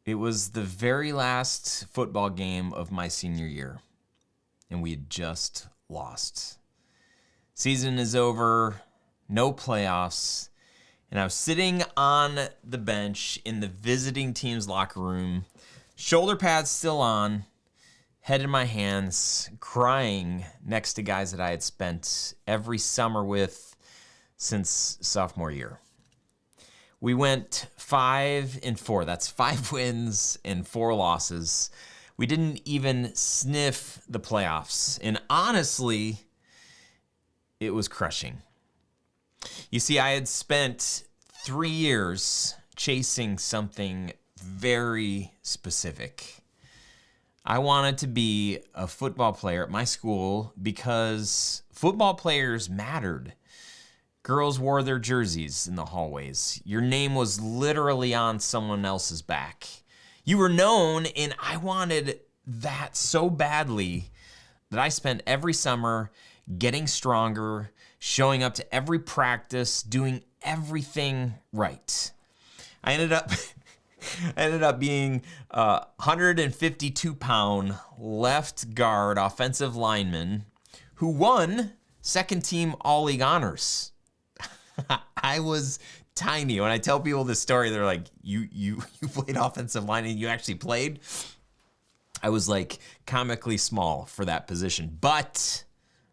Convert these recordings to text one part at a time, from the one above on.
It was the very last football game of my senior year, and we had just lost. Season is over, no playoffs, and I was sitting on the bench in the visiting team's locker room, shoulder pads still on, head in my hands, crying next to guys that I had spent every summer with since sophomore year. We went 5-4. That's 5 wins and 4 losses. We didn't even sniff the playoffs. And honestly, it was crushing. You see, I had spent 3 years chasing something very specific. I wanted to be a football player at my school because football players mattered. Girls wore their jerseys in the hallways. Your name was literally on someone else's back. You were known, and I wanted that so badly that I spent every summer getting stronger, showing up to every practice, doing everything right. I ended up being a 152-pound left guard offensive lineman who won second team all-league honors. I was tiny. When I tell people this story, they're like, you played offensive line and you actually played? I was like comically small for that position, but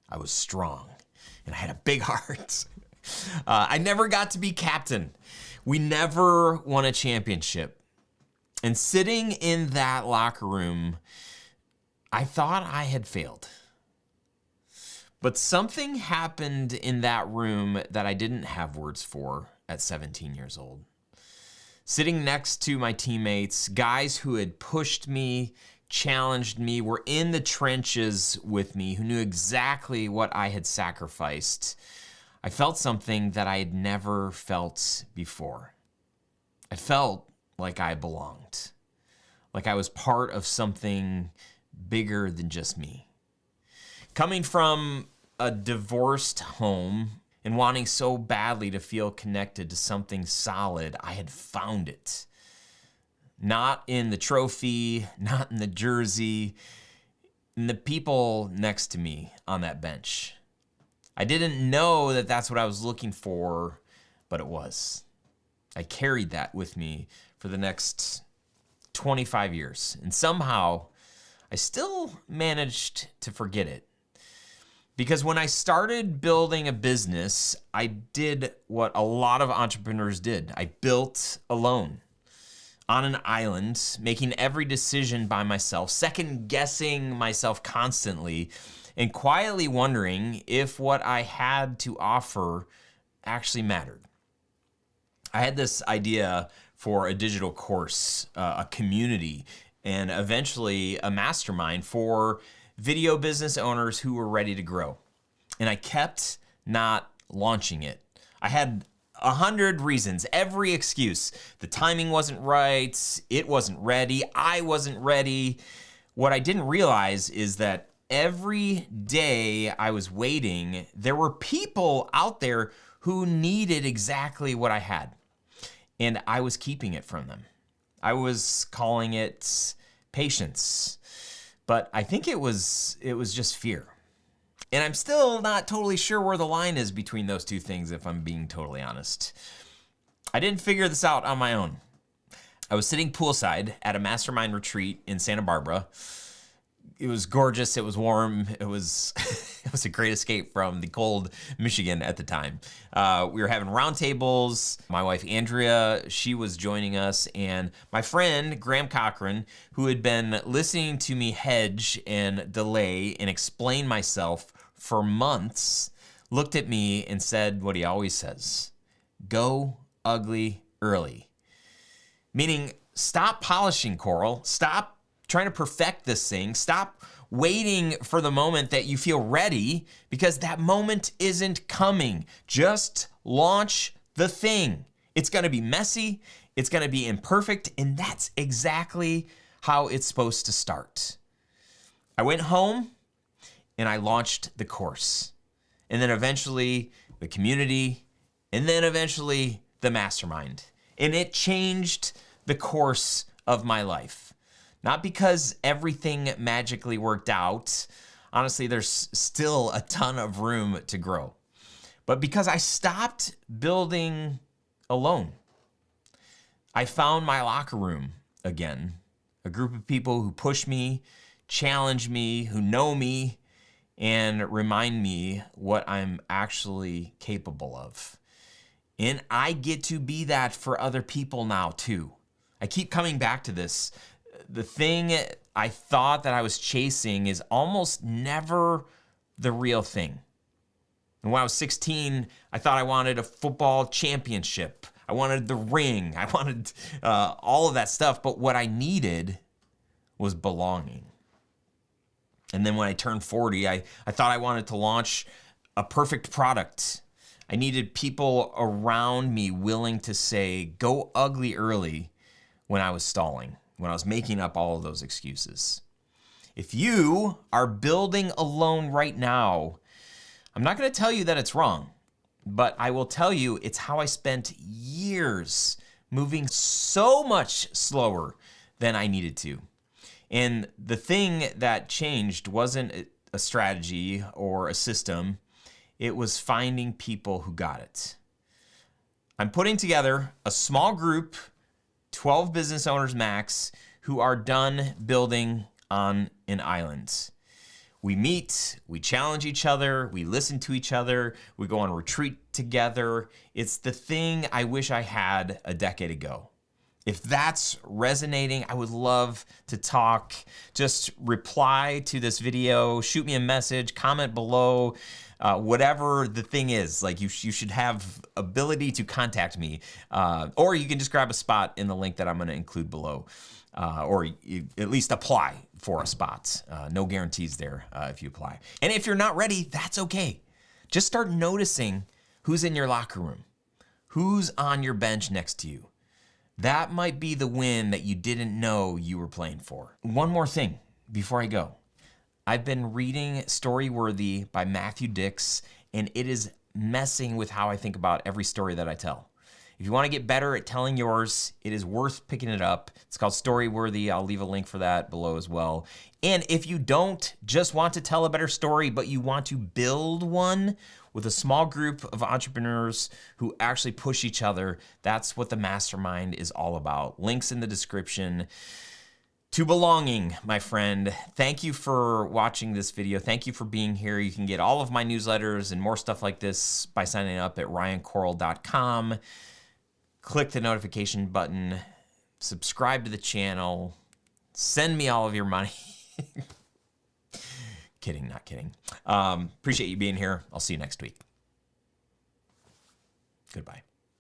I was strong and I had a big heart. I never got to be captain. We never won a championship. And sitting in that locker room, I thought I had failed. But something happened in that room that I didn't have words for at 17 years old. Sitting next to my teammates, guys who had pushed me, challenged me, were in the trenches with me, who knew exactly what I had sacrificed, I felt something that I had never felt before. I felt like I belonged, like I was part of something bigger than just me. Coming from a divorced home and wanting so badly to feel connected to something solid, I had found it. Not in the trophy, not in the jersey, in the people next to me on that bench. I didn't know that that's what I was looking for, but it was. I carried that with me for the next 25 years, and somehow I still managed to forget it. Because when I started building a business, I did what a lot of entrepreneurs did. I built alone, on an island, making every decision by myself, second-guessing myself constantly, and quietly wondering if what I had to offer actually mattered. I had this idea for a digital course, a community, and eventually a mastermind for video business owners who were ready to grow. And I kept not launching it. I had 100 reasons, every excuse. The timing wasn't right, it wasn't ready, I wasn't ready. What I didn't realize is that every day I was waiting, there were people out there who needed exactly what I had. And I was keeping it from them. I was calling it patience. But I think it was just fear. And I'm still not totally sure where the line is between those two things, if I'm being totally honest. I didn't figure this out on my own. I was sitting poolside at a mastermind retreat in Santa Barbara. It was gorgeous, it was warm, it was a great escape from the cold Michigan at the time. We were having roundtables. My wife Andrea, she was joining us, and my friend Graham Cochran, who had been listening to me hedge and delay and explain myself for months, looked at me and said what he always says: go ugly early. Meaning, stop polishing, Coral. Stop trying to perfect this thing. Stop waiting for the moment that you feel ready, because that moment isn't coming. Just launch the thing. It's going to be messy. It's going to be imperfect. And that's exactly how it's supposed to start. I went home and I launched the course. And then eventually the community. And then eventually the mastermind. And it changed the course of my life. Not because everything magically worked out. Honestly, there's still a ton of room to grow. But because I stopped building alone. I found my locker room again. A group of people who push me, challenge me, who know me, and remind me what I'm actually capable of. And I get to be that for other people now too. I keep coming back to this. The thing I thought that I was chasing is almost never the real thing. And when I was 16, I thought I wanted a football championship. I wanted the ring. I wanted all of that stuff. But what I needed was belonging. And then when I turned 40, I thought I wanted to launch a perfect product. I needed people around me willing to say, go ugly early when I was stalling, when I was making up all of those excuses. If you are building alone right now, I'm not going to tell you that it's wrong, but I will tell you it's how I spent years moving so much slower than I needed to. And the thing that changed wasn't a strategy or a system. It was finding people who got it. I'm putting together a small group, 12 business owners max, who are done building on an island. We meet, we challenge each other, we listen to each other, we go on retreat together. It's the thing I wish I had a decade ago. If that's resonating, I would love to talk. Just reply to this video, shoot me a message, comment below, whatever the thing is. Like you should have ability to contact me, or you can just grab a spot in the link that I'm going to include below. Or you at least apply for a spot. No guarantees there if you apply. And if you're not ready, that's okay. Just start noticing who's in your locker room, who's on your bench next to you. That might be the win that you didn't know you were playing for. One more thing before I go. I've been reading Storyworthy by Matthew Dix, and it is messing with how I think about every story that I tell. If you want to get better at telling yours, it is worth picking it up. It's called Storyworthy. I'll leave a link for that below as well. And if you don't just want to tell a better story, but you want to build one with a small group of entrepreneurs who actually push each other, that's what the mastermind is all about. Links in the description. To belonging, my friend. Thank you for watching this video. Thank you for being here. You can get all of my newsletters and more stuff like this by signing up at ryancoral.com. Click the notification button, subscribe to the channel, send me all of your money. Kidding, not kidding. Appreciate you being here. I'll see you next week. Goodbye.